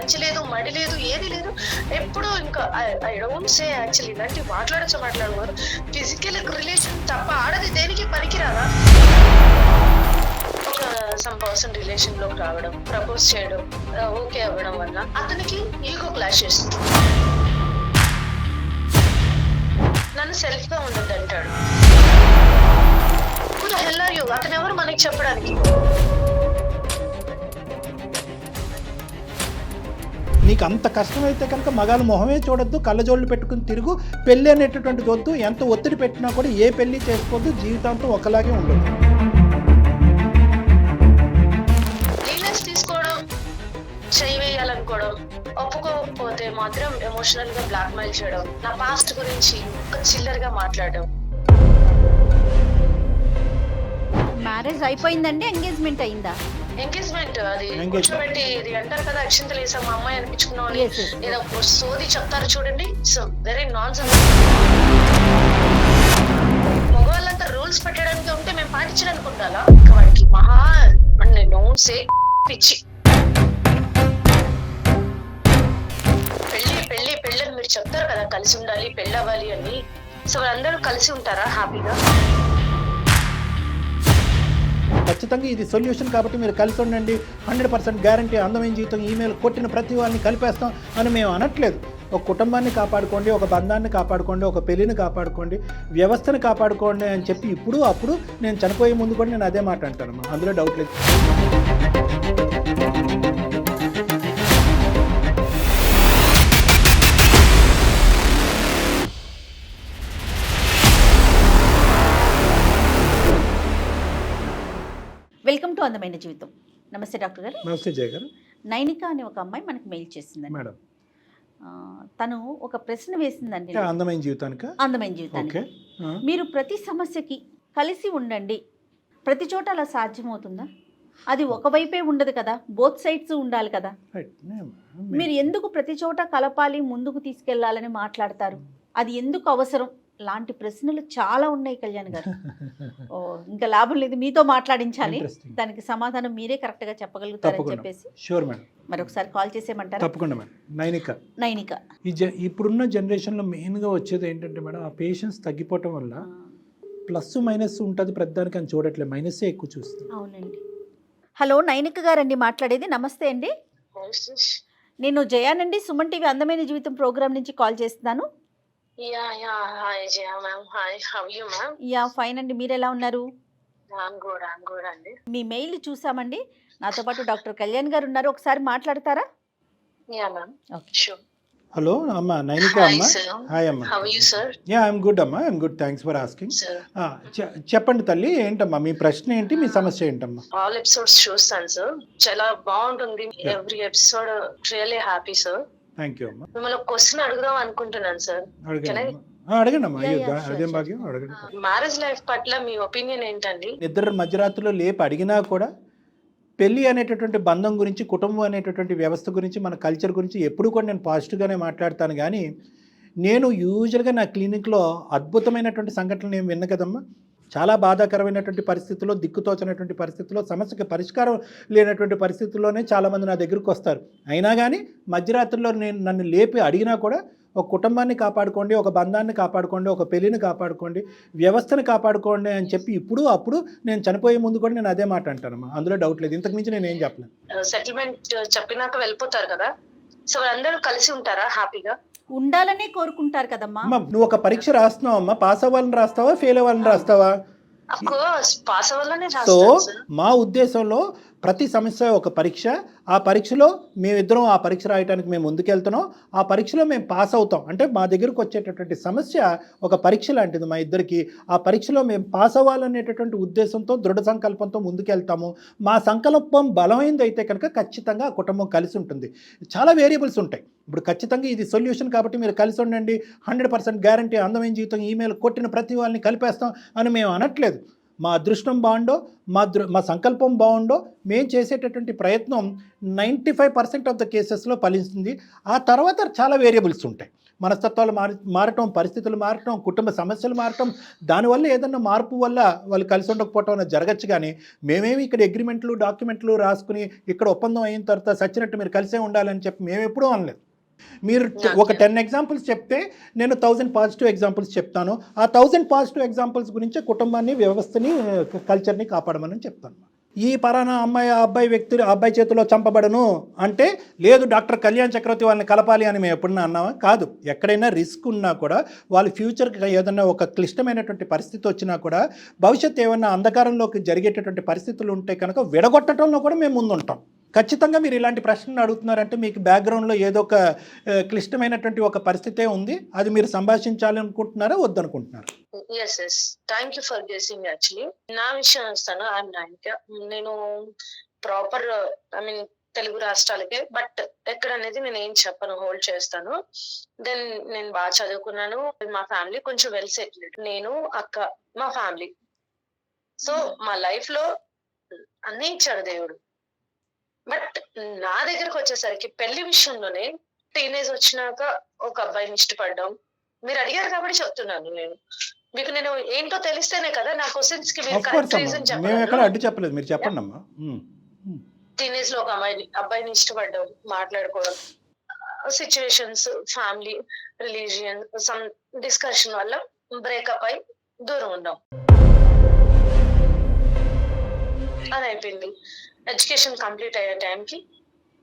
మంచి లేదు, మడి లేదు, ఏది లేదు. ఎప్పుడు ఇంకా ఐ డోంట్ సే యాక్చువల్లీ ఇలాంటి మాట్లాడేవారు. ఫిజికల్ రిలేషన్ తప్ప ఆడది దేనికి పనికిరాదా? ఒక సమ్ పర్సన్ రిలేషన్ లోకి రావడం, ప్రపోజ్ చేయడం, ఓకే అవ్వడం వల్ల అతనికి ఈగో క్లాష్ చేస్తుంది. నన్ను సెల్ఫ్ గా ఉండదు అంటాడు. అతను ఎవరు మనకి చెప్పడానికి? నీకు అంత కష్టమైతే కనుక మగాళ్ళ మొహమే చూడొద్దు, కళ్ళజోళ్ళు పెట్టుకుని తిరుగు, పెళ్ళి అనేటటువంటిది వద్దు. ఎంత ఒత్తిడి పెట్టినా కూడా ఏ పెళ్లి చేసుకోవద్దు, జీవితాంతం ఒకలాగే ఉండదు. లీలెన్స్ తీసుకోవడం, చేయి వేయాలనుకోవడం, ఒప్పుకోకపోతే మాత్రం ఎమోషనల్ గా బ్లాక్ మెయిల్ చేయడం, నా పాస్ట్ గురించి ఒక చిల్లర్ గా మాట్లాడడం. మ్యారేజ్ అయిపోయిందండి, ఎంగేజ్మెంట్ అయిందా? ఎంగేజ్మెంట్ అది కూర్చోబెట్టి ఇది అంటారు కదా, అక్షింతలు వేసాం మా అమ్మాయి అనిపించుకున్నాం అని ఏదో సోది చెప్తారు చూడండి. So very nonsense. మగవాళ్ళంతా రూల్స్ పెట్టడానికి ఉంటే మేము పాటించడానికి ఉండాలా? వాడికి మహా డోంట్ సే పిచ్చి. పెళ్లి పెళ్లి పెళ్లి అని మీరు చెప్తారు కదా, కలిసి ఉండాలి, పెళ్లి అవ్వాలి అని. సో వాళ్ళందరూ కలిసి ఉంటారా హ్యాపీగా? ఖచ్చితంగా ఇది సొల్యూషన్ కాబట్టి మీరు కలిసి ఉండండి, 100% గ్యారంటీ, అందమైన జీవితం, ఈమెయిల్ కొట్టిన ప్రతి వాళ్ళని కలిపేస్తాం అని మేము అనట్లేదు. ఒక కుటుంబాన్ని కాపాడుకోండి, ఒక బంధాన్ని కాపాడుకోండి, ఒక పెళ్లిని కాపాడుకోండి, వ్యవస్థను కాపాడుకోండి అని చెప్పి ఇప్పుడు అప్పుడు నేను చనిపోయే ముందు కూడా నేను అదే మాట అంటాను. అందులో డౌట్ లేదు. వెల్కమ్ టు అందమైన జీవితం. నమస్తే డాక్టర్ గారు. నమస్తే జయ గారు. నైనిక అనే ఒక అమ్మాయి మనకి మెయిల్ చేసిందండి మేడం. తను ఒక ప్రశ్న వేసిందండి. అందమైన జీవితానికి మీరు ప్రతి సమస్యకి కలిసి ఉండండి, ప్రతి చోట అలా సాధ్యమవుతుందా? అది ఒకవైపే ఉండదు కదా, బోత్ సైడ్స్ ఉండాలి కదా. మీరు ఎందుకు ప్రతి చోట కలపాలి, ముందుకు తీసుకెళ్లాలని మాట్లాడతారు? అది ఎందుకు అవసరం? లాంటి ప్రశ్నలు చాలా ఉన్నాయి కళ్యాణ్ గారు. ఇంకా లాభం లేదు, మీతో మాట్లాడించాలి, దానికి సమాధానం మీరే కరెక్ట్ గా చెప్పగలుగుతారని చెప్పేసి మరొకసారి కాల్ చేసేయమంటారు? తప్పకుండా మేడం. నైనిక ఇప్పుడున్న జనరేషన్ లో మెయిన్ గా వచ్చేది ఏంటంటే మేడం, ఆ పేషెన్స్ తగ్గిపోవటం వల్ల ప్లస్ మైనస్ ఉంటుంది, ప్రతిదానికి అని చూడట్లేదు, మైనస్సే ఎక్కువ చూస్తుంది. అవునండి. హలో, నైనిక గారండి మాట్లాడేది. నమస్తే అండి, నేను జయానండి, సుమన్ టీవీ అందమైన జీవితం ప్రోగ్రామ్ నుంచి కాల్ చేస్తున్నాను. ఫైన్ అండి, మీరు ఎలా ఉన్నారు? మీ మెయిల్ చూసామండి. నాతో పాటు డాక్టర్ కళ్యాణ్ గారు ఉన్నారు, ఒకసారి మాట్లాడతారా? హలో అమ్మా, నైనిక అమ్మా. హాయ్ అమ్మా. ఐఎమ్ గుడ్ అమ్మా, I'm good, thanks for asking. చెప్పండి తల్లి, ఏంటమ్మా మీ ప్రశ్న ఏంటి, మీ సమస్య ఏంటమ్మా? ఆల్ ఎపిసోడ్స్ చూస్తాను సార్, చాలా బాగుంటుంది every episode, really happy sir. Thank you అమ్మా. మిమ్మల్ని క్వశ్చన్ అడుగుదాం అనుకుంటున్నాను సార్. అడగండి అమ్మా. అదేం భాగ్యం, అడగండి. మ్యారేజ్ లైఫ్ పట్ల మీ ఒపీనియన్ ఏంటండి? ఇద్దరు మధ్యరాత్రిలో లేపి అడిగినా కూడా పెళ్ళి అనేటటువంటి బంధం గురించి, కుటుంబం అనేటటువంటి వ్యవస్థ గురించి, మన కల్చర్ గురించి ఎప్పుడు కూడా నేను పాజిటివ్గానే మాట్లాడతాను. కానీ నేను యూజువల్గా నా క్లినిక్లో అద్భుతమైనటువంటి సంఘటనలు ఏమి విన్న కదమ్మా. చాలా బాధాకరమైనటువంటి పరిస్థితుల్లో, దిక్కుతోచినటువంటి పరిస్థితుల్లో, సమస్యకి పరిష్కారం లేనటువంటి పరిస్థితుల్లోనే చాలామంది నా దగ్గరికి వస్తారు. అయినా కానీ మధ్యరాత్రిలో నన్ను లేపి అడిగినా కూడా ఒక కుటుంబాన్ని కాపాడుకోండి, ఒక బంధాన్ని కాపాడుకోండి, ఒక పెళ్లిని కాపాడుకోండి, వ్యవస్థను కాపాడుకోండి అని చెప్పి ఇప్పుడు అప్పుడు నేను చనిపోయే ముందు కూడా నేను అదే మాట అంటానమ్మా. అందులో డౌట్ లేదు, ఇంతకు మించి నేను ఏం చెప్పలేను. సెటిల్మెంట్ చెప్పినాక వెళ్ళిపోతారు కదా, సో అందరూ కలిసి ఉంటారా హ్యాపీగా? ఉండాలనే కోరుకుంటారు కదమ్మా. నువ్వు ఒక పరీక్ష రాస్తున్నావు అమ్మా, పాస్ అవ్వాలని రాస్తావా, ఫెయిల్ అవ్వాలని రాస్తావా? సో మా ఉద్దేశంలో ప్రతి సమస్య ఒక పరీక్ష. ఆ పరీక్షలో మేమిద్దరం ఆ పరీక్ష రాయడానికి మేము ముందుకెళ్తున్నాం. ఆ పరీక్షలో మేము పాస్ అవుతాం. అంటే మా దగ్గరకు వచ్చేటటువంటి సమస్య ఒక పరీక్ష లాంటిది మా ఇద్దరికి. ఆ పరీక్షలో మేము పాస్ అవ్వాలనేటటువంటి ఉద్దేశంతో, దృఢ సంకల్పంతో ముందుకెళ్తాము. మా సంకల్పం బలమైంది అయితే కనుక ఖచ్చితంగా ఆ కుటుంబం కలిసి ఉంటుంది. చాలా వేరియబుల్స్ ఉంటాయి. ఇప్పుడు ఖచ్చితంగా ఇది సొల్యూషన్ కాబట్టి మీరు కలిసి ఉండండి, 100% గ్యారంటీ, అందమైన జీవితం, ఈమెయిల్ కొట్టిన ప్రతి వాళ్ళని కలిపేస్తాం అని మేము అనట్లేదు. మా అదృష్టం బాగుండో, మా సంకల్పం బాగుండో, మేము చేసేటటువంటి ప్రయత్నం 95% ఆఫ్ ద కేసెస్లో ఫలిస్తుంది. ఆ తర్వాత చాలా వేరియబుల్స్ ఉంటాయి. మనస్తత్వాలు మారటం, పరిస్థితులు మారటం, కుటుంబ సమస్యలు మారటం, దానివల్ల ఏదన్నా మార్పు వల్ల వాళ్ళు కలిసి ఉండకపోవటం అనేది జరగచ్చు. కానీ మేమేమి ఇక్కడ అగ్రిమెంట్లు, డాక్యుమెంట్లు రాసుకుని ఇక్కడ ఒప్పందం అయిన తర్వాత సచ్చినట్టు మీరు కలిసే ఉండాలని చెప్పి మేము ఎప్పుడూ అనలేదు. మీరు ఒక 10 ఎగ్జాంపుల్స్ చెప్తే నేను 1000 పాజిటివ్ ఎగ్జాంపుల్స్ చెప్తాను. ఆ 1000 పాజిటివ్ ఎగ్జాంపుల్స్ గురించి కుటుంబాన్ని, వ్యవస్థని, కల్చర్ని కాపాడమని చెప్తాను. ఈ పరానా అమ్మాయి, ఆ అబ్బాయి చేతిలో చంపబడను అంటే లేదు డాక్టర్ కళ్యాణ్ చక్రవర్తి వాళ్ళని కలపాలి అని మేము ఎప్పుడన్నా అన్నామా? కాదు. ఎక్కడైనా రిస్క్ ఉన్నా కూడా వాళ్ళ ఫ్యూచర్కి ఏదన్నా ఒక క్లిష్టమైనటువంటి పరిస్థితి వచ్చినా కూడా, భవిష్యత్తు ఏమన్నా అంధకారంలోకి జరిగేటటువంటి పరిస్థితులు ఉంటే కనుక విడగొట్టడంలో కూడా మేము ముందుంటాం. ఖచ్చితంగా మీరు ఇలాంటి ప్రశ్నలు అడుగుతున్నారంటే మీకు బ్యాక్గ్రౌండ్లో ఏదో ఒక క్లిష్టమైనటువంటి ఒక పరిస్థితే ఉంది. అది మీరు సంభాషించాలనుకుంటున్నారా, వద్దనుకుంటున్నారా? Yes thank you for guessing. Actually నా విషయం వస్తాను. ఐఎమ్ నాయిక. నేను ప్రాపర్ తెలుగు రాష్ట్రాలకే, బట్ ఎక్కడ అనేది నేను ఏం చెప్పను, హోల్డ్ చేస్తాను. దెన్ నేను బాగా చదువుకున్నాను. మా ఫ్యామిలీ కొంచెం వెల్ సెటిల్డ్. నేను, అక్క, మా ఫ్యామిలీ. సో మా లైఫ్ లో అన్నీ ఇచ్చాడు దేవుడు. బట్ నా దగ్గరకు వచ్చేసరికి పెళ్లి విషయంలోనే టీనేజ్ వచ్చినాక ఒక అబ్బాయిని ఇష్టపడ్డాం. మీరు అడిగారు కాబట్టి చెప్తున్నాను. మీకు నేను ఏంటో తెలిస్తేనే కదా నా క్వశ్చన్స్ కి మీరు కరెక్ట్ రీజన్ చెప్పండి. టీనేజ్ లో ఒక అబ్బాయిని ఇష్టపడ్డాం, మాట్లాడుకోవడం, situations, family, religion, some discussion వల్ల బ్రేకప్ అయి దూరం ఉన్నాం అని అయిపోయింది. ఎడ్యుకేషన్ కంప్లీట్ అయ్యే టైంకి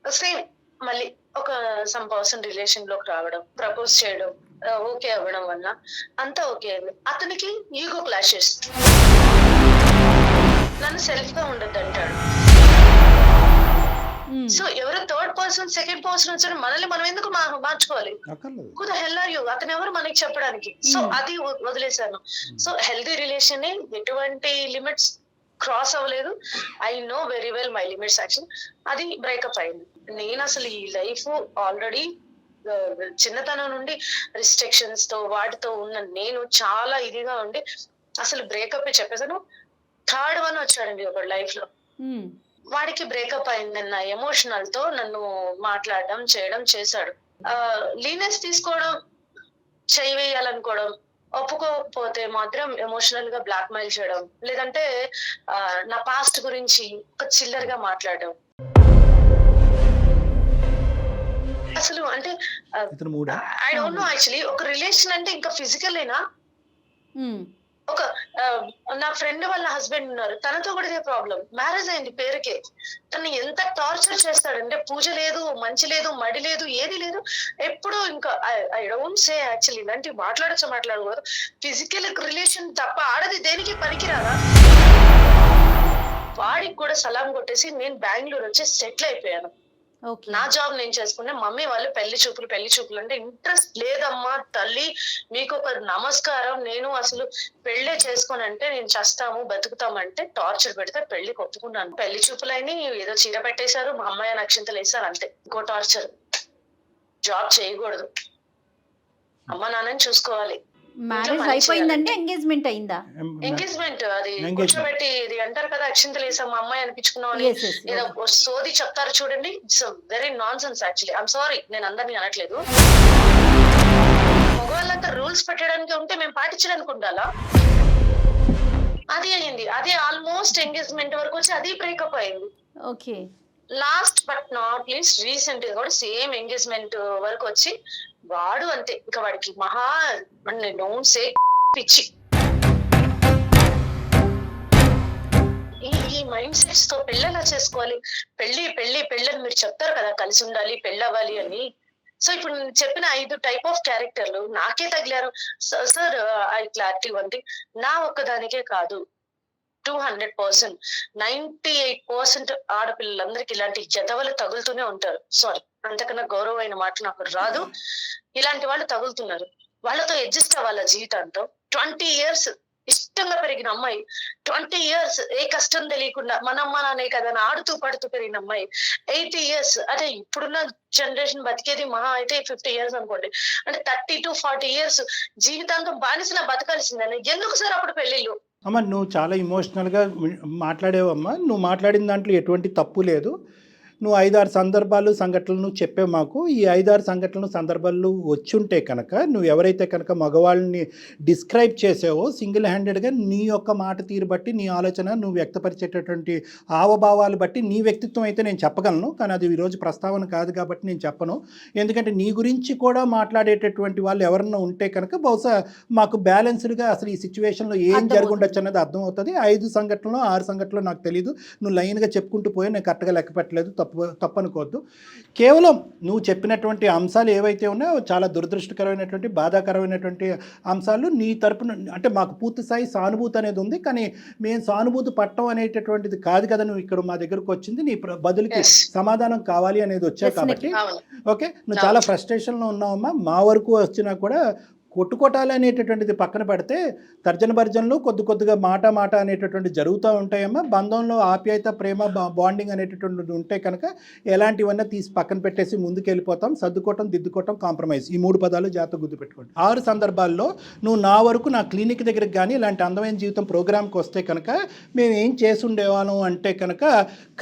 సేమ్ మళ్ళీ ఒక సమ్ పర్సన్ రిలేషన్ లోకి రావడం, ప్రపోజ్ చేయడం, ఓకే అవ్వడం వల్ల అంతా ఓకే అయింది. అతనికి ఈగో క్లాషెస్, నన్ను సెల్ఫ్ గా ఉండద్దు అంటాడు. సో ఎవరు థర్డ్ పర్సన్, సెకండ్ పర్సన్ వచ్చారు, మనల్ని మనం ఎందుకు మార్చుకోవాలి? Who the hell are you? అతను ఎవరు మనకి చెప్పడానికి? సో అది వదిలేశాను. సో హెల్దీ రిలేషన్, ఎటువంటి లిమిట్స్ క్రాస్ అవ్వలేదు. I know very well my limits. Actual అది బ్రేకప్ అయింది. నేను అసలు ఈ లైఫ్ ఆల్రెడీ చిన్నతనం నుండి రిస్ట్రిక్షన్స్ తో వాటితో ఉన్న నేను చాలా ఇదిగా ఉండి అసలు బ్రేకప్ చెప్పేసాను. థర్డ్ వన్ వచ్చాడండి ఒక లైఫ్ లో, వాడికి బ్రేకప్ అయిందన్న ఎమోషనల్ తో నన్ను మాట్లాడడం చేయడం చేశాడు. లీనెస్ తీసుకోవడం, చేయి వేయాలనుకోవడం, ఒప్పుకోకపోతే మాత్రం ఎమోషనల్ గా బ్లాక్ మెయిల్ చేయడం, లేదంటే నా పాస్ట్ గురించి ఒక చిల్లర్ గా మాట్లాడడం. అసలు అంటే ఐ డోంట్ నో యాక్చువల్లీ ఒక రిలేషన్ అంటే ఇంకా ఫిజికల్ ఏనా? ఒక నా ఫ్రెండ్ వాళ్ళ హస్బెండ్ ఉన్నారు, తనతో కూడా ఇదే ప్రాబ్లం. మ్యారేజ్ అయింది పేరుకే. తను ఎంత టార్చర్ చేస్తాడంటే పూజ లేదు, మంచి లేదు, మడి లేదు, ఏది లేదు. ఎప్పుడు ఇంకా ఐ డోంట్ సే యాక్చువల్లీ ఇలాంటివి మాట్లాడకూడదు. ఫిజికల్ రిలేషన్ తప్ప ఆడది దేనికి పనికిరాదా? వాడికి కూడా సలాం కొట్టేసి నేను బెంగళూరు వచ్చి సెటిల్ అయిపోయాను. నా జాబ్ నేను చేసుకున్నా. మమ్మీ వాళ్ళు పెళ్లి చూపులు అంటే ఇంట్రెస్ట్ లేదమ్మా తల్లి, మీకు ఒక నమస్కారం, నేను అసలు పెళ్లే చేసుకోనంటే నేను చస్తాము బతుకుతామంటే టార్చర్ పెడితే పెళ్లికి ఒప్పుకున్నాను. పెళ్లి చూపులైన ఏదో చీర పెట్టేశారు, మా అమ్మాయి నక్షంతలు వేశారు, అంతే. ఇంకో టార్చర్, జాబ్ చేయకూడదు, అమ్మ నాన్నని చూసుకోవాలి. మ్యారేజ్ అయిపోయిందంటే ఎంగేజ్మెంట్ అయిందా? ఎంగేజ్మెంట్ అది కూర్చోబెట్టి ఇది అంటారు కదా, అక్షింతలు వేసాం మా అమ్మాయి అనిపించుకున్నాం అని ఏదో సోది చెప్తారు చూడండి. It's very non sense actually. I'm sorry, నేను అందరినీ అనట్లేదు. మగవాళ్ళంతా రూల్స్ పెట్టడానికి ఉంటే మేము పాటించడానికి ఉండాలా? అది అయింది. అదే ఆల్మోస్ట్ ఎంగేజ్మెంట్ వరకు వచ్చి అది బ్రేకప్ అయింది. Okay. Last but not least recent గా కూడా సేమ్ ఎంగేజ్మెంట్ వరకు వచ్చి వాడు అంతే. ఇంకా వాడికి మహా డోంట్ సే పిచ్చి. ఈ మైండ్ సెట్స్ తో పెళ్ళెలా చేసుకోవాలి? పెళ్ళని మీరు చెప్తారు కదా, కలిసి ఉండాలి, పెళ్ళి అవ్వాలి అని. సో ఇప్పుడు నేను చెప్పిన 5 టైప్ ఆఫ్ క్యారెక్టర్లు నాకే తగిలారు సార్. ఐ క్లారిటీ ఉంది, నా ఒక్కదానికే కాదు, 200%, 98% ఆడపిల్లలందరికి ఇలాంటి జతవలు తగులుతూనే ఉంటారు. సారీ, అంతకన్నా గౌరవమైన మాట నాకు రాదు. ఇలాంటి వాళ్ళు తగులుతున్నారు. వాళ్ళతో అడ్జస్ట్ అవ్వాల జీవితాంతో. 20 years ఇష్టంగా పెరిగిన అమ్మాయి, 20 years ఏ కష్టం తెలియకుండా మన అమ్మ నానే కదా ఆడుతూ పడుతూ పెరిగిన అమ్మాయి, 80 years అదే ఇప్పుడున్న జనరేషన్ బతికేది మహా అయితే 50 years అనుకోండి, అంటే 30 to 40 years జీవితాంతం బానిసలా బతకాల్సిందని. ఎందుకు సార్ అప్పుడు పెళ్లిళ్ళు? అమ్మ, నువ్వు చాలా ఇమోషనల్గా మాట్లాడేవమ్మా. నువ్వు మాట్లాడిన దాంట్లో ఎటువంటి తప్పు లేదు. నువ్వు 5-6 సందర్భాలు సంఘటనలు నువ్వు చెప్పావు మాకు. ఈ 5-6 సంఘటనలు సందర్భాలు వచ్చుంటే కనుక నువ్వు ఎవరైతే కనుక మగవాళ్ళని డిస్క్రైబ్ చేసావో సింగిల్ హ్యాండెడ్గా నీ యొక్క మాట తీరు బట్టి నీ ఆలోచన నువ్వు వ్యక్తపరిచేటటువంటి హావభావాలు బట్టి నీ వ్యక్తిత్వం అయితే నేను చెప్పగలను. కానీ అది ఈరోజు ప్రస్తావన కాదు కాబట్టి నేను చెప్పను. ఎందుకంటే నీ గురించి కూడా మాట్లాడేటటువంటి వాళ్ళు ఎవరన్నా ఉంటే కనుక బహుశా మాకు బ్యాలెన్స్డ్గా అసలు ఈ సిచ్యువేషన్లో ఏం జరుగుండొచ్చు అన్నది అర్థమవుతుంది. 5 సంఘటనలు 6 సంఘటనలు నాకు తెలియదు. నువ్వు లైన్గా చెప్పుకుంటూ పోయి నేను కరెక్ట్గా లెక్క పెట్టలేదు, తప్పనుకోవద్దు. కేవలం నువ్వు చెప్పినటువంటి అంశాలు ఏవైతే ఉన్నాయో చాలా దురదృష్టకరమైనటువంటి బాధాకరమైనటువంటి అంశాలు. నీ తరపున అంటే మాకు పూర్తి స్థాయి సానుభూతి అనేది ఉంది. కానీ మేము సానుభూతి పట్టడం అనేటటువంటిది కాదు కదా నువ్వు ఇక్కడ మా దగ్గరకు వచ్చింది. నీ బదులుకి సమాధానం కావాలి అనేది వచ్చావు కాబట్టి ఓకే. నువ్వు చాలా ఫ్రస్ట్రేషన్లో ఉన్నావమ్మా. మా వరకు వచ్చినా కూడా కొట్టుకోటాలు అనేటటువంటిది పక్కన పెడితే తర్జన భర్జనలు కొద్దిగా మాట అనేటటువంటి జరుగుతూ ఉంటాయమ్మా. బంధంలో ఆప్యాయత ప్రేమ బాండింగ్ అనేటటువంటిది ఉంటే కనుక ఎలాంటివన్నీ తీసి పక్కన పెట్టేసి ముందుకు వెళ్ళిపోతాం. సర్దుకోవటం దిద్దుకోవటం కాంప్రమైజ్, ఈ 3 పదాలు జాగ్రత్త గుర్తుపెట్టుకోండి. 6 సందర్భాల్లో నువ్వు నా వరకు నా క్లినిక్ దగ్గరికి కానీ ఇలాంటి అందమైన జీవితం ప్రోగ్రామ్కి వస్తే కనుక మేము ఏం చేసి ఉండేవాళ్ళం అంటే కనుక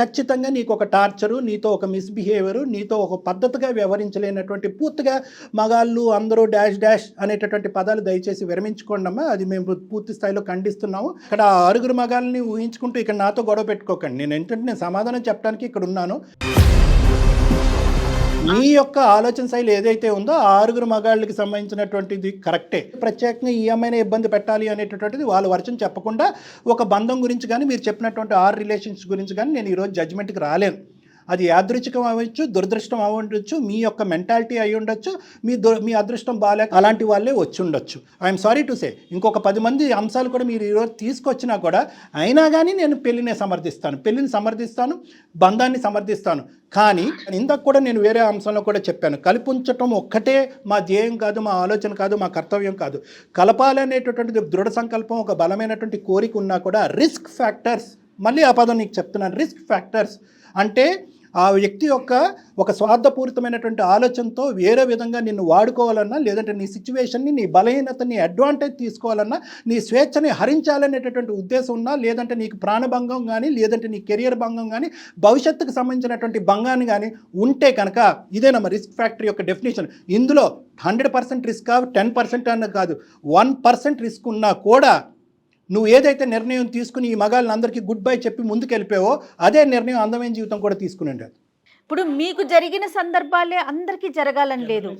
ఖచ్చితంగా నీకు ఒక టార్చరు, నీతో ఒక మిస్బిహేవియరు, నీతో ఒక పద్ధతిగా వ్యవహరించలేనటువంటి పూర్తిగా మగాళ్ళు అందరూ డాష్ అనేటటువంటి పదాలు దయచేసి విరమించుకోండి అమ్మా. అది మేము పూర్తి స్థాయిలో ఖండిస్తున్నాము. ఇక్కడ 6 మగాళ్ళని ఊహించుకుంటూ ఇక్కడ నాతో గొడవ పెట్టుకోకండి. నేను సమాధానం చెప్పడానికి ఇక్కడ ఉన్నాను. మీ యొక్క ఆలోచన శైలి ఏదైతే ఉందో 6 మగాళ్ళకి సంబంధించినటువంటిది కరెక్టే. ప్రత్యేకంగా ఈ అమ్మాయిని ఇబ్బంది పెట్టాలి అనేటటువంటిది వాళ్ళ వర్షం చెప్పకుండా ఒక బంధం గురించి కానీ మీరు చెప్పినటువంటి 6 రిలేషన్స్ గురించి కానీ నేను ఈరోజు జడ్జిమెంట్కి రాలేను. అది యాదృచ్ఛికం అవ్వచ్చు, దురదృష్టం అవ్వచ్చు, మీ యొక్క మెంటాలిటీ అయి ఉండొచ్చు, మీ అదృష్టం బాగాలేక అలాంటి వాళ్ళే వచ్చి ఉండొచ్చు. I'm sorry to say. ఇంకొక 10 మంది అంశాలు కూడా మీరు ఈరోజు తీసుకొచ్చినా కూడా అయినా కానీ నేను పెళ్ళిని సమర్థిస్తాను, బంధాన్ని సమర్థిస్తాను. కానీ ఇందాక కూడా నేను వేరే అంశంలో కూడా చెప్పాను, కలిపుంచటం ఒక్కటే మా ధ్యేయం కాదు, మా ఆలోచన కాదు, మా కర్తవ్యం కాదు. కలపాలనేటటువంటిది దృఢ సంకల్పం, ఒక బలమైనటువంటి కోరిక ఉన్నా కూడా రిస్క్ ఫ్యాక్టర్స్, మళ్ళీ ఆ పదం నీకు చెప్తున్నాను, రిస్క్ ఫ్యాక్టర్స్ అంటే ఆ వ్యక్తి యొక్క ఒక స్వార్థపూరితమైనటువంటి ఆలోచనతో వేరే విధంగా నిన్ను వాడుకోవాలన్నా, లేదంటే నీ సిచ్యువేషన్ని, నీ బలహీనతని అడ్వాంటేజ్ తీసుకోవాలన్నా, నీ స్వేచ్ఛని హరించాలనేటటువంటి ఉద్దేశం ఉన్నా, లేదంటే నీకు ప్రాణభంగం కానీ, లేదంటే నీ కెరియర్ భంగం కానీ, భవిష్యత్తుకు సంబంధించినటువంటి భంగాన్ని కానీ ఉంటే కనుక ఇదేనమ్మా రిస్క్ ఫ్యాక్టర్ యొక్క డెఫినేషన్. ఇందులో 100% రిస్క్ 10% అన్న కాదు, 1% రిస్క్ ఉన్నా కూడా నువ్వు ఏదైతే నిర్ణయం తీసుకుని ఈ మగాళ్ళని అందరికీ గుడ్ బై చెప్పి ముందుకు వెళ్ళిపోయావో అదే నిర్ణయం అందమైన జీవితం కూడా తీసుకుని ఉండేది. ఇప్పుడు మీకు జరిగిన సందర్భాలే అందరికీ జరగాలని లేదు,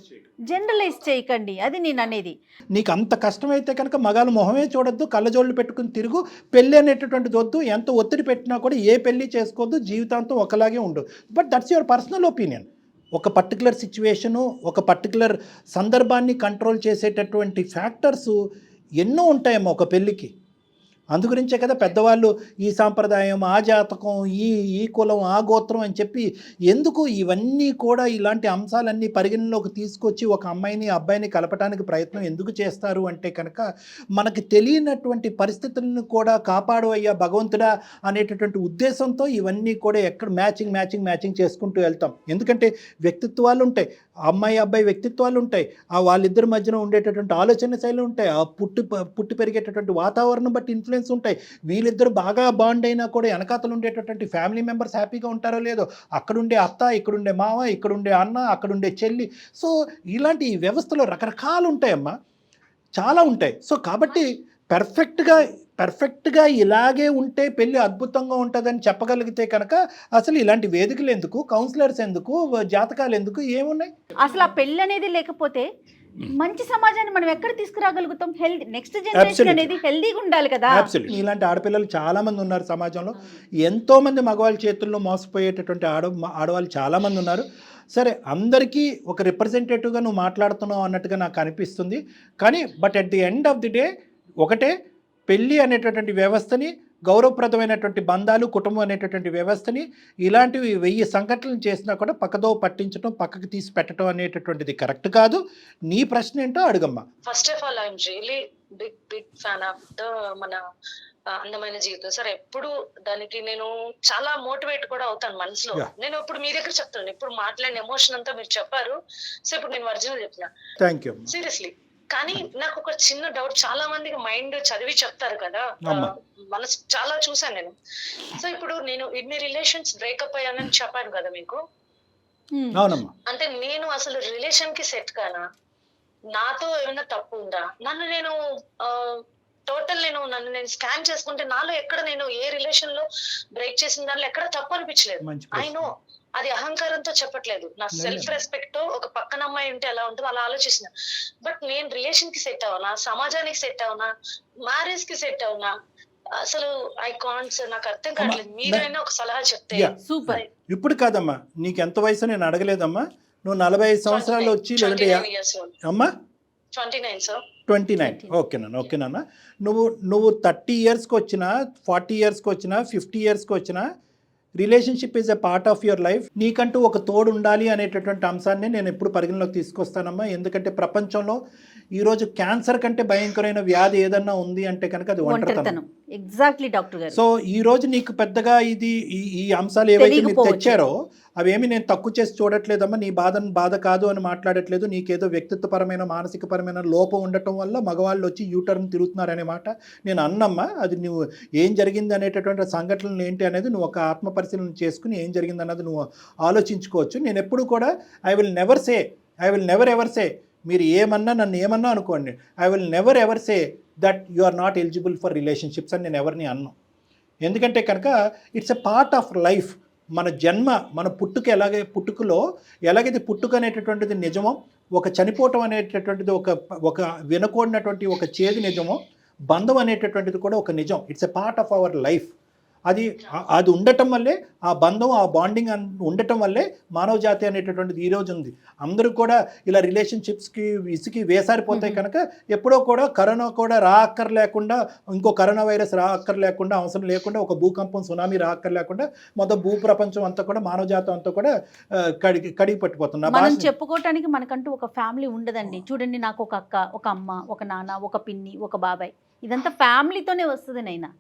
జనరలైజ్ చేయకండి, అది నేను అనేది. నీకు అంత కష్టమైతే కనుక మగాళ్ళ మొహమే చూడొద్దు, కళ్ళజోళ్ళు పెట్టుకుని తిరుగు, పెళ్ళి అనేటటువంటిది వద్దు. ఎంత ఒత్తిడి పెట్టినా కూడా ఏ పెళ్ళి చేసుకోవద్దు, జీవితాంతం ఒకలాగే ఉండు. But that's your personal opinion. ఒక పర్టికులర్ సిచ్యువేషను, ఒక పర్టికులర్ సందర్భాన్ని కంట్రోల్ చేసేటటువంటి ఫ్యాక్టర్స్ ఎన్నో ఉంటాయమ్మా ఒక పెళ్ళికి. అందుగురించే కదా పెద్దవాళ్ళు ఈ సాంప్రదాయం, ఆ జాతకం, ఈ కులం, ఆ గోత్రం అని చెప్పి ఎందుకు ఇవన్నీ కూడా ఇలాంటి అంశాలన్నీ పరిగణలోకి తీసుకొచ్చి ఒక అమ్మాయిని అబ్బాయిని కలపడానికి ప్రయత్నం ఎందుకు చేస్తారు అంటే కనుక మనకి తెలియనటువంటి పరిస్థితులను కూడా కాపాడు అయ్యా భగవంతుడా అనేటటువంటి ఉద్దేశంతో ఇవన్నీ కూడా ఎక్కడ మ్యాచింగ్ చేసుకుంటూ వెళ్తాం. ఎందుకంటే వ్యక్తిత్వాలు ఉంటాయి, అమ్మాయి అబ్బాయి వ్యక్తిత్వాలు ఉంటాయి, వాళ్ళిద్దరి మధ్యన ఉండేటటువంటి ఆలోచన శైలి ఉంటాయి, ఆ పుట్టి పెరిగేటటువంటి వాతావరణం బట్టి ఇన్ఫ్లుయెన్స్ ఉంటాయి. వీళ్ళిద్దరు బాగా బాండ్ అయినా కూడా వెనకాతలు ఉండేటటువంటి ఫ్యామిలీ మెంబర్స్ హ్యాపీగా ఉంటారో లేదో, అక్కడుండే అత్త, ఇక్కడుండే మామ, ఇక్కడుండే అన్న, అక్కడుండే చెల్లి. సో ఇలాంటి ఈ వ్యవస్థలో రకరకాలు ఉంటాయమ్మా, చాలా ఉంటాయి. సో కాబట్టి పర్ఫెక్ట్గా ఇలాగే ఉంటే పెళ్ళి అద్భుతంగా ఉంటుందని చెప్పగలిగితే కనుక అసలు ఇలాంటి వేదికలు ఎందుకు, కౌన్సిలర్స్ ఎందుకు, జాతకాలు ఎందుకు, ఏమున్నాయి? అసలు ఆ పెళ్ళి అనేది లేకపోతే మంచి సమాజాన్ని మనం ఎక్కడ తీసుకురాగలుగుతాం? హెల్తీ నెక్స్ట్ జనరేషన్ అనేది హెల్దీగా ఉండాలి కదా. ఇలాంటి ఆడపిల్లలు చాలా మంది ఉన్నారు సమాజంలో. ఎంతో మంది మగవాళ్ళ చేతుల్లో మోసపోయేటటువంటి ఆడవాళ్ళు చాలా మంది ఉన్నారు. సరే, అందరికీ ఒక రిప్రజెంటేటివ్గా నువ్వు మాట్లాడుతున్నావు అన్నట్టుగా నాకు అనిపిస్తుంది. కానీ but at the end of the day ఒకటే, పెళ్ళి అనేటటువంటి వ్యవస్థని, గౌరవప్రదమైనటువంటి బంధాలు, కుటుంబం అనేటటువంటి వ్యవస్థని ఇలాంటివి 1000 సంఘటనలు చేసినా కూడా పక్కదో పట్టించడం, పక్కకి తీసి పెట్టడం అనేటటువంటిది కరెక్ట్ కాదు. నీ ప్రశ్న ఏంటో అడుగమ్మా. First of all I'm really big fan of మన అందమైన జీవితం సార్. ఎప్పుడు దానికి నేను చాలా మోటివేట్ కూడా అవుతాను మనసులో. నేను ఇప్పుడు మీ దగ్గర చెప్తాను, ఇప్పుడు మాట్లాడిన ఎమోషన్ అంతా మీరు చెప్పారు. సో ఇప్పుడు నేను ఒరిజినల్ చెప్తున్నా. Thank you. సీరియస్లీ కానీ నాకు ఒక చిన్న డౌట్, చాలా మందికి మైండ్ చదివి చెప్తారు కదా, మనసు చాలా చూసాను నేను. సో ఇప్పుడు నేను ఇన్ని రిలేషన్స్ బ్రేకప్ అయ్యానని చెప్పాను కదా మీకు, అంటే నేను అసలు రిలేషన్ కి సెట్ కానా, నాతో ఏమైనా తప్పు ఉందా, నన్ను నేను స్కాన్ చేసుకుంటే నాలో ఎక్కడ నేను ఏ రిలేషన్ లో బ్రేక్ చేసిన దాంట్లో ఎక్కడ తప్పు అనిపించలేదు. ఐ నో అది అహంకారంతో చెప్పట్లేదు, నా సెల్ఫ్ రెస్పెక్ట్ తో ఒక పక్కన అమ్మాయి ఉంటే ఎలా ఉంటుందో అలా ఆలోచిస్తున్న. బట్ నేను రిలేషన్ కి సెట్ అవునా, సమాజానికి సెట్ అవునా, మ్యారేజ్ కి సెట్ అవునా, అసలు ఐ కాంట్ సార్, నాకు అర్థం కావట్లేదు. మీరైనా ఒక సలహా చెప్తే. సూపర్. ఇప్పుడు కాదమ్మా, నీకు ఎంత వయసు నేను అడగలేదమ్మా. నువ్వు 45 సంవత్సరాలు వచ్చి లేదంటే అమ్మా 29 సార్. 29. ఓకేనా. నువ్వు 30 ఇయర్స్కి వచ్చినా, 40 ఇయర్స్కి వచ్చినా, 50 ఇయర్స్కి వచ్చినా, relationship is a part of your life. నీకంటూ ఒక తోడు ఉండాలి అనేటటువంటి అంశాన్ని నేను ఎప్పుడు పరిగణలోకి తీసుకొస్తానమ్మా. ఎందుకంటే ప్రపంచంలో ఈరోజు క్యాన్సర్ కంటే భయంకరమైన వ్యాధి ఏదన్నా ఉంది అంటే కనుక అది ఒంటరితనం. ఎగ్జాక్ట్లీ డాక్టర్ గారు. సో ఈ రోజు నీకు పెద్దగా ఈ అంశాలు ఏవైతే మీరు తెచ్చారో అవేమి నేను తక్కువ చేసి చూడట్లేదమ్మా. నీ బాధ కాదు అని మాట్లాడట్లేదు. నీకేదో వ్యక్తిత్వపరమైన మానసికపరమైన లోపం ఉండటం వల్ల మగవాళ్ళు వచ్చి యూటర్న్ తిరుగుతున్నారనే మాట నేను అన్నమ్మా. అది నువ్వు ఏం జరిగింది అనేటటువంటి సంఘటనలు ఏంటి అనేది నువ్వు ఒక ఆత్మ పరిశీలన చేసుకుని ఏం జరిగింది అన్నది నువ్వు ఆలోచించుకోవచ్చు. నేను ఎప్పుడు కూడా I will never ever say మీరు ఏమన్నా నన్ను ఏమన్నా అనుకోండి, I will never ever say that you are not eligible for relationships అని నేను ఎవరిని అన్నాను. ఎందుకంటే కనుక it's a part of life. మన జన్మ, మన పుట్టుకలో ఎలాగైతే పుట్టుక అనేటటువంటిది నిజమో, ఒక చనిపోవటం అనేటటువంటిది ఒక వినకూడనటువంటి ఒక చేదు నిజమో, బంధం అనేటటువంటిది కూడా ఒక నిజం. It's a part of our life. అది ఉండటం వల్లే, ఆ బంధం, ఆ బాండింగ్ ఉండటం వల్లే మానవ జాతి అనేటటువంటిది ఈరోజు ఉంది. అందరూ కూడా ఇలా రిలేషన్షిప్స్కి ఇసుకి వేసారిపోతాయి కనుక ఎప్పుడో కూడా కరోనా కూడా రాక్కర్లేకుండా, ఇంకో కరోనా వైరస్ రాక్కర్లేకుండా, అవసరం లేకుండా, ఒక భూకంపం సునామీ రాక్కర్లేకుండా మొత్తం భూప్రపంచం అంతా కూడా మానవ జాతం అంతా కూడా కడిగి పట్టిపోతుంది. మనం చెప్పుకోవటానికి మనకంటూ ఒక ఫ్యామిలీ ఉండదండి. చూడండి, నాకు ఒక అక్క, ఒక అమ్మ, ఒక నాన్న, ఒక పిన్ని, ఒక బాబాయ్, ఇదంతా ఫ్యామిలీతోనే వస్తుంది నైనా.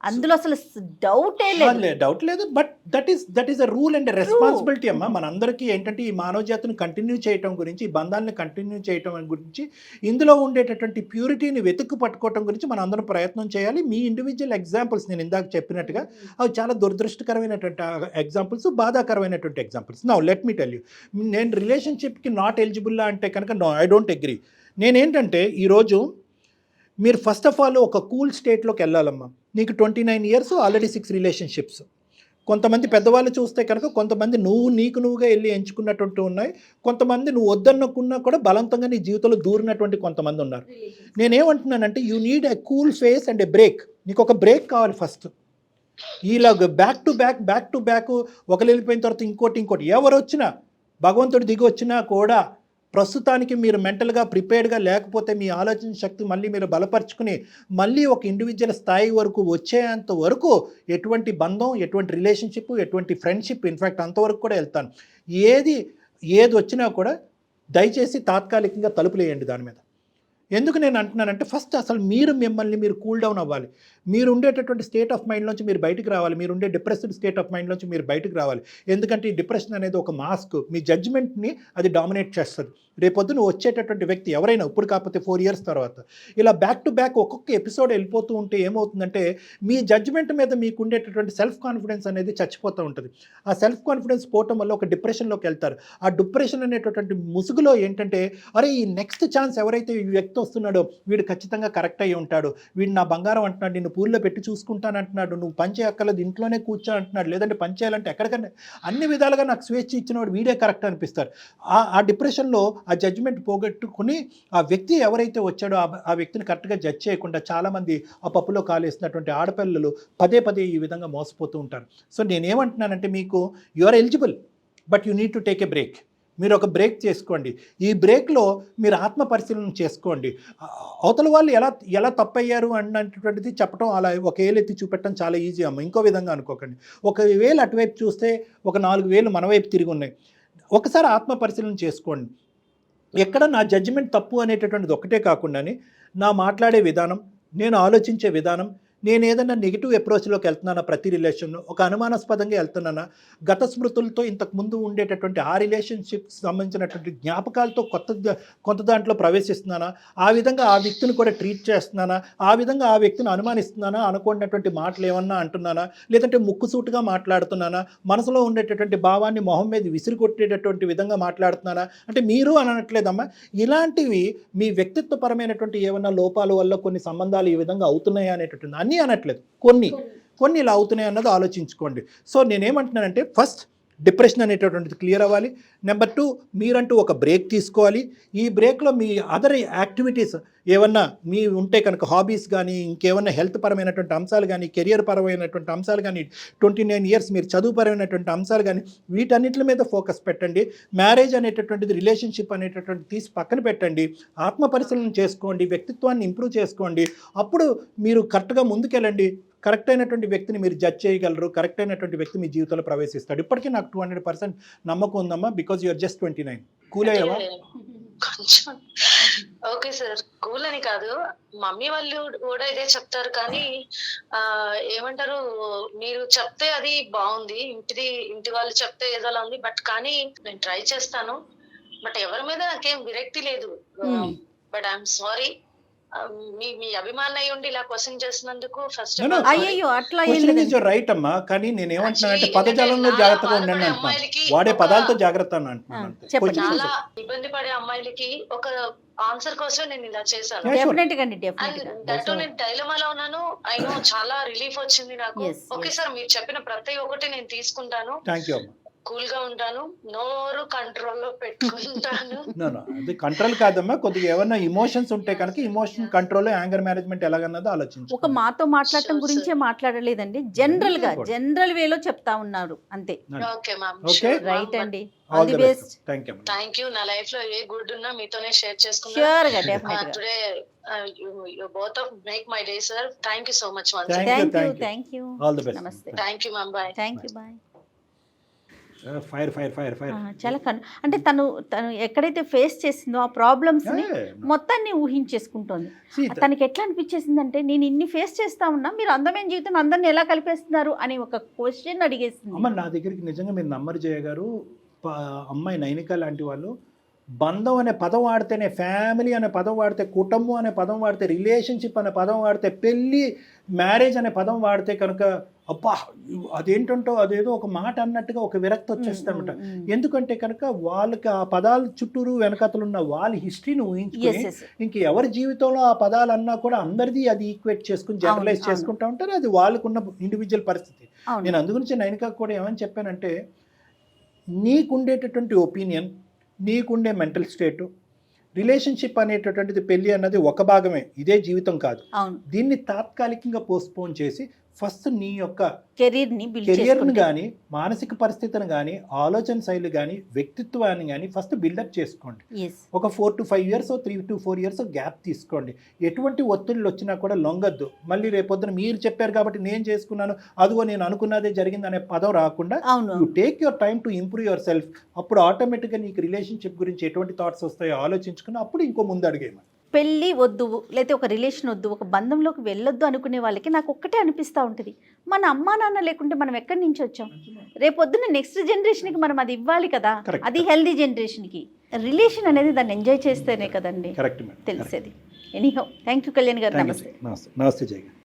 అందులో అసలు డౌట్ లేదు. But that is a rule and responsibility అమ్మా. మనందరికీ ఏంటంటే ఈ మానవ జాతిని కంటిన్యూ చేయటం గురించి, ఈ బంధాలను కంటిన్యూ చేయటం గురించి, ఇందులో ఉండేటటువంటి ప్యూరిటీని వెతుక్కు పట్టుకోవటం గురించి మనం అందరం ప్రయత్నం చేయాలి. మీ ఇండివిజువల్ ఎగ్జాంపుల్స్ నేను ఇందాక చెప్పినట్టుగా అవి చాలా దురదృష్టకరమైనటువంటి ఎగ్జాంపుల్స్, బాధాకరమైనటువంటి examples. Now let me tell you, నేను రిలేషన్షిప్కి నాట్ ఎలిజిబుల్లా అంటే కనుక నో, ఐ డోంట్ అగ్రీ. నేనేంటంటే ఈరోజు మీరు ఫస్ట్ ఆఫ్ ఆల్ ఒక కూల్ స్టేట్లోకి వెళ్ళాలమ్మా. నీకు 29 ఇయర్స్, ఆల్రెడీ 6 రిలేషన్షిప్స్. కొంతమంది పెద్దవాళ్ళు చూస్తే కనుక కొంతమంది నువ్వుగా వెళ్ళి ఎంచుకున్నటువంటి ఉన్నాయి. కొంతమంది నువ్వు వద్దనుకున్నా కూడా బలవంతంగా నీ జీవితంలో దూరినటువంటి కొంతమంది ఉన్నారు. నేనేమంటున్నానంటే you need a cool face and a break. నీకు ఒక బ్రేక్ కావాలి ఫస్ట్. ఇలాగ బ్యాక్ టు బ్యాక్ ఒకరు వెళ్ళిపోయిన తర్వాత ఇంకోటి ఎవరు వచ్చినా, భగవంతుడు దిగి వచ్చినా కూడా ప్రస్తుతానికి మీరు మెంటల్గా ప్రిపేర్డ్గా లేకపోతే మీ ఆలోచన శక్తి మళ్ళీ మీరు బలపరుచుకుని మళ్ళీ ఒక ఇండివిజువల్ స్థాయి వరకు వచ్చేంత వరకు ఎటువంటి బంధం, ఎటువంటి రిలేషన్షిప్, ఎటువంటి ఫ్రెండ్షిప్, ఇన్ఫ్యాక్ట్ అంతవరకు కూడా వెళ్తాను. ఏది వచ్చినా కూడా దయచేసి తాత్కాలికంగా తలుపులేయండి దాని మీద. ఎందుకు నేను అంటున్నానంటే ఫస్ట్ అసలు మిమ్మల్ని మీరు కూల్ డౌన్ అవ్వాలి. మీరు ఉండేటటువంటి స్టేట్ ఆఫ్ మైండ్లోంచి మీరు బయటకు రావాలి. మీరు ఉండే డిప్రెస్డ్ స్టేట్ ఆఫ్ మైండ్లోంచి మీరు బయటకు రావాలి. ఎందుకంటే ఈ డిప్రెషన్ అనేది ఒక మాస్క్. మీ జడ్జ్మెంట్ని అది డామినేట్ చేస్తుంది. రేపొద్దున వచ్చేటటువంటి వ్యక్తి ఎవరైనా, ఇప్పుడు కాకపోతే 4 ఇయర్స్ తర్వాత ఇలా బ్యాక్ టు బ్యాక్ ఒక్కొక్క ఎపిసోడ్ వెళ్ళిపోతూ ఉంటే ఏమవుతుందంటే మీ జడ్జ్మెంట్ మీద మీకు ఉండేటటువంటి సెల్ఫ్ కాన్ఫిడెన్స్ అనేది చచ్చిపోతూ ఉంటుంది. ఆ సెల్ఫ్ కాన్ఫిడెన్స్ పోవటం వల్ల ఒక డిప్రెషన్లోకి వెళ్తారు. ఆ డిప్రెషన్ అనేటటువంటి ముసుగులో ఏంటంటే అరే ఈ నెక్స్ట్ ఛాన్స్ ఎవరైతే ఈ వ్యక్తి వస్తున్నాడో వీడు ఖచ్చితంగా కరెక్ట్ అయ్యి ఉంటాడు, వీడు నా బంగారం అంటున్నాడు, నిన్ను పూల్లో పెట్టి చూసుకుంటానంటున్నాడు, నువ్వు పని చేయక్కర్లేదు ఇంట్లోనే కూర్చో అంటున్నాడు, లేదంటే పని చేయాలంటే ఎక్కడికన్నా అన్ని విధాలుగా నాకు స్వేచ్ఛ ఇచ్చినవాడు వీడే కరెక్ట్ అనిపిస్తారు. ఆ డిప్రెషన్లో ఆ జడ్జిమెంట్ పోగొట్టుకుని ఆ వ్యక్తి ఎవరైతే వచ్చాడో ఆ వ్యక్తిని కరెక్ట్గా జడ్జ్ చేయకుండా చాలామంది ఆ పప్పులో కాలేసినటువంటి ఆడపిల్లలు పదే ఈ విధంగా మోసపోతూ ఉంటారు. సో నేనేమంటున్నానంటే మీకు you are eligible, but you need to take a break. మీరు ఒక బ్రేక్ చేసుకోండి. ఈ బ్రేక్లో మీరు ఆత్మ పరిశీలన చేసుకోండి. అవతల వాళ్ళు ఎలా తప్పయ్యారు అన్నటువంటిది చెప్పడం, అలా ఒక ఏలెత్తి చూపెట్టడం చాలా ఈజీ అమ్మ. ఇంకో విధంగా అనుకోకండి. ఒక వేలు అటువైపు చూస్తే ఒక 4 వేలు మన వైపు తిరిగి ఉన్నాయి. ఒకసారి ఆత్మ పరిశీలన చేసుకోండి. ఎక్కడ నా జడ్జిమెంట్ తప్పు అనేటటువంటిది ఒకటే కాకుండానే నా మాట్లాడే విధానం, నేను ఆలోచించే విధానం, నేను ఏదైనా నెగిటివ్ అప్రోచ్లోకి వెళ్తున్నానా ప్రతి రిలేషన్లో, ఒక అనుమానాస్పదంగా వెళ్తున్నానా, గత స్మృతులతో ఇంతకుముందు ఉండేటటువంటి ఆ రిలేషన్షిప్కి సంబంధించినటువంటి జ్ఞాపకాలతో కొంత దాంట్లో ప్రవేశిస్తున్నానా, ఆ విధంగా ఆ వ్యక్తిని కూడా ట్రీట్ చేస్తున్నానా, ఆ విధంగా ఆ వ్యక్తిని అనుమానిస్తున్నానా, అనుకున్నటువంటి మాటలు ఏమన్నా అంటున్నానా, లేదంటే ముక్కుసూటుగా మాట్లాడుతున్నానా, మనసులో ఉండేటటువంటి భావాన్ని మొహం మీద విసిరి కొట్టేటటువంటి విధంగా మాట్లాడుతున్నానా, అంటే మీరు అని అనట్లేదమ్మా, ఇలాంటివి మీ వ్యక్తిత్వపరమైనటువంటి ఏమన్నా లోపాల వల్ల కొన్ని సంబంధాలు ఈ విధంగా అవుతున్నాయా అనేటటువంటి అన్నీ అనట్లేదు, కొన్ని ఇలా అవుతున్నాయి అన్నది ఆలోచించుకోండి. సో నేనేమంటున్నానంటే ఫస్ట్ డిప్రెషన్ అనేటటువంటిది క్లియర్ అవ్వాలి. నెంబర్ 2, మీరంటూ ఒక బ్రేక్ తీసుకోవాలి. ఈ బ్రేక్లో మీ అదర్ యాక్టివిటీస్ ఏమన్నా మీ ఉంటే కనుక, హాబీస్ కానీ, ఇంకేమన్నా హెల్త్ పరమైనటువంటి అంశాలు కానీ, కెరియర్ పరమైనటువంటి అంశాలు కానీ, 29 ఇయర్స్ మీరు చదువుపరమైనటువంటి అంశాలు కానీ, వీటన్నిటి మీద ఫోకస్ పెట్టండి. మ్యారేజ్ అనేటటువంటిది, రిలేషన్షిప్ అనేటటువంటిది తీసి పక్కన పెట్టండి. ఆత్మ పరిశీలన చేసుకోండి, వ్యక్తిత్వాన్ని ఇంప్రూవ్ చేసుకోండి. అప్పుడు మీరు కరెక్ట్గా ముందుకెళ్ళండి. కరెక్ట్ అయినటువంటి వ్యక్తిని మీరు జడ్జ్ చేయగలరు, కరెక్ట్ అయినటువంటి వ్యక్తి మీ జీవితంలో ప్రవేశిస్తాడు. ఇప్పటికీ నాకు 200% నమ్మకం ఉందమ్మా, బికాజ్ యూఆర్ జస్ట్ 29. కూల్ అయ్యావా? కొంచెం ఓకే సార్, కూల్ అని కాదు, మమ్మీ వాళ్ళు కూడా ఇదే చెప్తారు, కానీ ఏమంటారు, మీరు చెప్తే అది బాగుంది, ఇంటి వాళ్ళు చెప్తే ఏదోలా ఉంది, బట్ కానీ నేను ట్రై చేస్తాను. బట్ ఎవరి మీద నాకేం విరక్తి లేదు. బట్ ఐఎమ్ సారీ, మీ అభిమానం అయి ఉండి ఇలా క్వశ్చన్ చేసినందుకు ఫస్ట్ అయ్యో అట్లా రైట్ అమ్మా, కానీ నేను ఏమంటున్నానంటే పదజాలంలో జాగ్రత్తగా ఉండండి అంటున్నాను, వాడే పదాలతో జాగ్రత్త అని అంటున్నాను. చాలా ఇబ్బంది పడే అమ్మాయిలకి ఒక ఆన్సర్ కోసం నేను ఇలా చేశాను. నేను డైలమాలో ఉన్నాను. ఐ నో, చాలా రిలీఫ్ వచ్చింది నాకు. ఓకే సార్, మీరు చెప్పిన ప్రతి ఒక్కటి నేను తీసుకుంటాను. థ్యాంక్ యూ అమ్మా. కూల్ గా ఉంటాను, నోరు కంట్రోల్లో పెట్టుకుంటాను. అది కంట్రోల్ కాదమ్మా, కొద్దిగా ఏమన్నా ఇమోషన్స్ ఉంటే కనుక ఇమోషన్ కంట్రోల్, యాంగర్ మేనేజ్మెంట్ ఎలాగన్నదో ఆలోచించు. ఒక మాతో మాట్లాడటం గురించే మాట్లాడలేదండి, జనరల్ వేలో చెప్తా ఉన్నారు అంతే. ఓకే మ్యామ్, రైట్ అండి, all the best. Thank you. నా లైఫ్ లో ఏ గుడ్ ఉన్నా మీతోనే షేర్ చేసుకున్నాను. ష్యూర్ గా, డెఫినెట్ గా. Today you both of make my day, sir. Thank you so much once. Thank you. All the best. Namaste. Thank you ma'am. Bye. Thank you. Bye. Fire చాలా అంటే తను ఎక్కడైతే face చేసిందో ఆ problems ని మొత్తాన్ని ఊహించేసుకుంటోంది. తనకి ఎట్లా అనిపించేసిందంటే, నేను ఇన్ని ఫేస్ చేస్తా ఉన్నా, మీరు అందమైన జీవితం అందరిని ఎలా కలిపేస్తున్నారు అని ఒక క్వశ్చన్ అడిగేసింది. అమ్మ నా దగ్గరికి నిజంగా మీరు నమ్మరు జయ గారు, అమ్మాయి నైనిక లాంటి వాళ్ళు బంధం అనే పదం వాడితేనే, ఫ్యామిలీ అనే పదం వాడితే, కుటుంబం అనే పదం వాడితే, రిలేషన్షిప్ అనే పదం వాడితే, పెళ్ళి మ్యారేజ్ అనే పదం వాడితే కనుక అబ్బా అదేంటంటో అదేదో ఒక మాట అన్నట్టుగా ఒక విరక్తి వచ్చేస్తామట. ఎందుకంటే కనుక వాళ్ళకి ఆ పదాల చుట్టూరు వెనకతలున్న వాళ్ళ హిస్టరీని ఊహించుకొని ఇంక ఎవరి జీవితంలో ఆ పదాలు అన్నా కూడా అందరిది అది ఈక్వేట్ చేసుకుని జనరలైజ్ చేసుకుంటా ఉంటారు. అది వాళ్ళకున్న ఇండివిజువల్ పరిస్థితి. నేను అందుగురించి నైనికా కూడా ఏమని చెప్పానంటే, నీకుండేటటువంటి ఒపీనియన్, నీకుండే మెంటల్ స్టేటు, రిలేషన్షిప్ అనేటటువంటిది, పెళ్ళి అన్నది ఒక భాగమే, ఇదే జీవితం కాదు. దీన్ని తాత్కాలికంగా పోస్ట్పోన్ చేసి ఫస్ట్ నీ యొక్క కెరియర్ని కానీ, మానసిక పరిస్థితిని కానీ, ఆలోచన శైలి కానీ, వ్యక్తిత్వాన్ని కానీ ఫస్ట్ బిల్డప్ చేసుకోండి. ఒక 4 to 5 years, 3 to 4 years gap తీసుకోండి. ఎటువంటి ఒత్తిళ్ళు వచ్చినా కూడా లొంగద్దు. మళ్ళీ రేపొద్దున మీరు చెప్పారు కాబట్టి నేను చేసుకున్నాను, అదిగో నేను అనుకున్నదే జరిగింది అనే పదం రాకుండా you take your time to improve your self. అప్పుడు ఆటోమేటిక్గా నీకు రిలేషన్షిప్ గురించి ఎటువంటి థాట్స్ వస్తాయో ఆలోచించుకుని అప్పుడు ఇంకో ముందు అడిగేయమని. పెళ్ళి వద్దు, లేకపోతే ఒక రిలేషన్ వద్దు, ఒక బంధంలోకి వెళ్ళొద్దు అనుకునే వాళ్ళకి నాకు ఒక్కటే అనిపిస్తూ ఉంటుంది, మన అమ్మా నాన్న లేకుంటే మనం ఎక్కడి నుంచి వచ్చాం? రేపొద్దున నెక్స్ట్ జనరేషన్కి మనం అది ఇవ్వాలి కదా, అది హెల్దీ జనరేషన్కి. రిలేషన్ అనేది దాన్ని ఎంజాయ్ చేస్తేనే కదండి తెలిసేది. ఎనీహౌ, థ్యాంక్ యూ కళ్యాణ్ గారు. నమస్తే. నమస్తే జయ గారు.